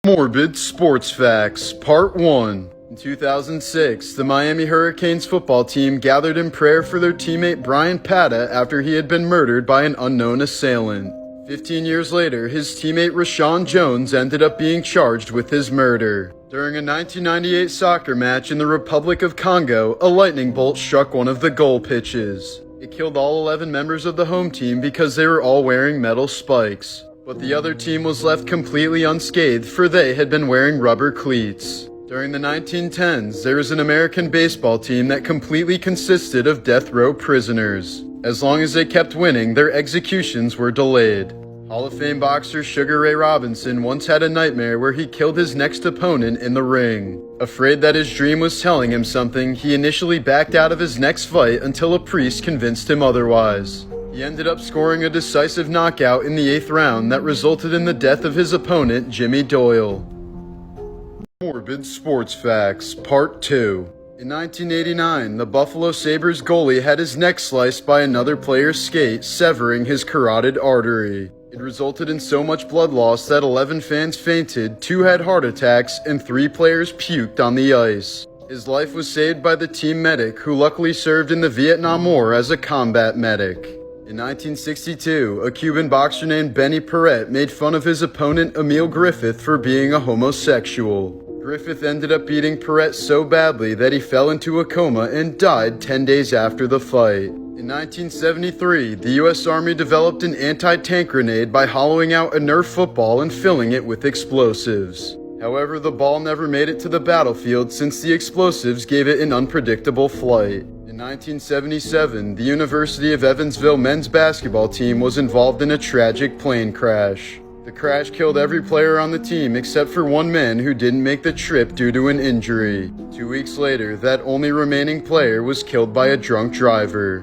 Morbid Sports Facts, Part 1. In 2006, the Miami Hurricanes football team gathered in prayer for their teammate Brian Pata after he had been murdered by an unknown assailant. 15 years later, his teammate Rashawn Jones ended up being charged with his murder. During a 1998 soccer match in the Republic of Congo, a lightning bolt struck one of the goal pitches. It killed all 11 members of the home team because they were all wearing metal spikes. But the other team was left completely unscathed, for they had been wearing rubber cleats. During the 1910s, there was an American baseball team that completely consisted of death row prisoners. As long as they kept winning, their executions were delayed. Hall of Fame boxer Sugar Ray Robinson once had a nightmare where he killed his next opponent in the ring. Afraid that his dream was telling him something, he initially backed out of his next fight until a priest convinced him otherwise. He ended up scoring a decisive knockout in the 8th round that resulted in the death of his opponent, Jimmy Doyle. Morbid Sports Facts, Part 2. In 1989, the Buffalo Sabres goalie had his neck sliced by another player's skate, severing his carotid artery. It resulted in so much blood loss that 11 fans fainted, 2 had heart attacks, and 3 players puked on the ice. His life was saved by the team medic, who luckily served in the Vietnam War as a combat medic. In 1962, a Cuban boxer named Benny Perret made fun of his opponent Emil Griffith for being a homosexual. Griffith ended up beating Perret so badly that he fell into a coma and died 10 days after the fight. In 1973, the U.S. Army developed an anti-tank grenade by hollowing out a Nerf football and filling it with explosives. However, the ball never made it to the battlefield since the explosives gave it an unpredictable flight. In 1977, the University of Evansville men's basketball team was involved in a tragic plane crash. The crash killed every player on the team except for one man who didn't make the trip due to an injury. 2 weeks later, that only remaining player was killed by a drunk driver.